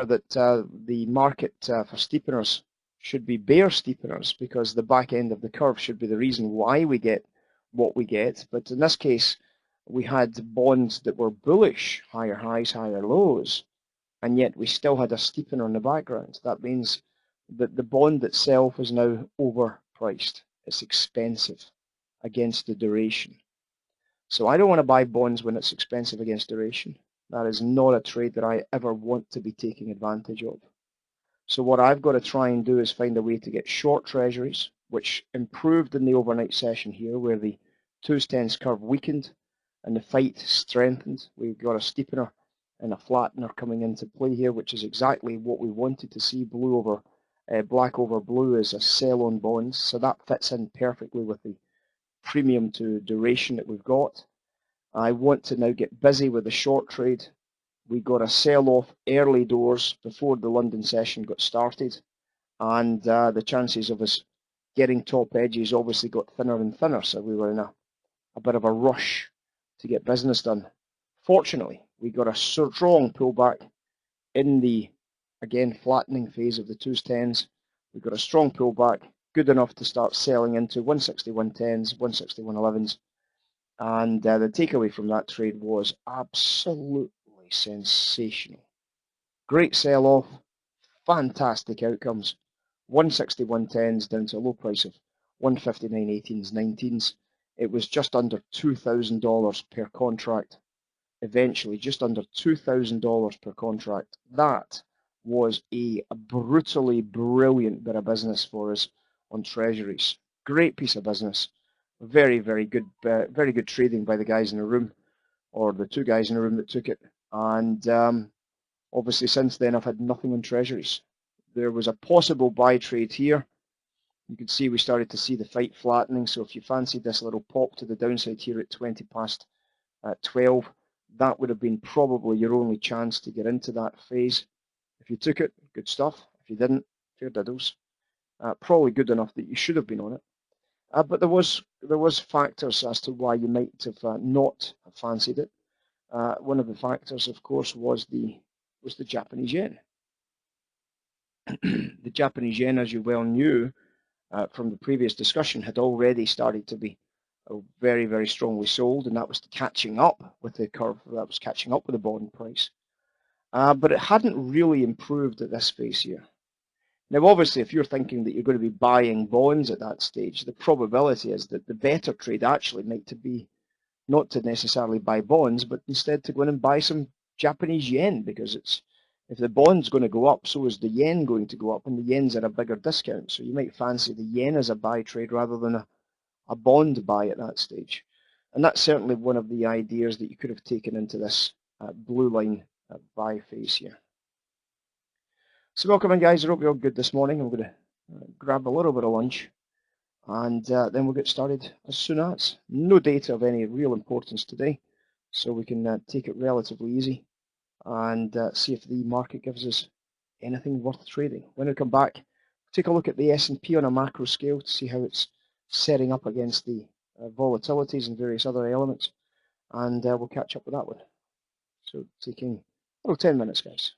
that the market for steepeners should be bear steepeners, because the back end of the curve should be the reason why we get what we get. But in this case, we had bonds that were bullish, higher highs, higher lows, and yet we still had a steepener in the background. That means that the bond itself is now overpriced. It's expensive against the duration. So I don't want to buy bonds when it's expensive against duration. That is not a trade that I ever want to be taking advantage of. So what I've got to try and do is find a way to get short treasuries, which improved in the overnight session here, where the 2s10s curve weakened and the fight strengthened. We've got a steepener and a flattener coming into play here, which is exactly what we wanted to see. Black over blue is a sell on bonds, so that fits in perfectly with the premium to duration that we've got. I want to now get busy with the short trade. We got a sell-off early doors before the London session got started, and the chances of us getting top edges obviously got thinner and thinner, so we were in a bit of a rush to get business done. Fortunately, we got a strong pullback in the, again, flattening phase of the 2s10s. We got a strong pullback, good enough to start selling into 161.10s, 161.11s, and the takeaway from that trade was absolutely sensational. Great sell-off, fantastic outcomes. 161.10s down to a low price of 159.18s, 19s. It was just under $2,000 per contract. Eventually, just under $2,000 per contract. That was a brutally brilliant bit of business for us on treasuries. Great piece of business. Very, very good trading by the guys in the room, or the two guys in the room that took it. And obviously since then I've had nothing on treasuries. There was a possible buy trade here. You can see we started to see the fight flattening, so if you fancied this little pop to the downside here at 20 past 12, that would have been probably your only chance to get into that phase. If you took it, good stuff. If you didn't, fair diddles. Probably good enough that you should have been on it. But there was factors as to why you might have not fancied it. One of the factors, of course, was the Japanese yen. The Japanese yen, as you well knew from the previous discussion, had already started to be very, very strongly sold, and that was catching up with the curve. That was catching up with the bond price. But it hadn't really improved at this phase here. Now, obviously, if you're thinking that you're going to be buying bonds at that stage, the probability is that the better trade actually might be not to necessarily buy bonds, but instead to go in and buy some Japanese yen, because if the bond's going to go up, so is the yen going to go up, and the yen's at a bigger discount. So you might fancy the yen as a buy trade rather than a bond buy at that stage. And that's certainly one of the ideas that you could have taken into this blue line buy phase here. So welcome in, guys. I hope you're all good this morning. I'm going to grab a little bit of lunch, and then we'll get started as soon as. No data of any real importance today, so we can take it relatively easy and see if the market gives us anything worth trading. When we come back, take a look at the S&P on a macro scale to see how it's setting up against the volatilities and various other elements, and we'll catch up with that one. So taking 10 minutes, guys.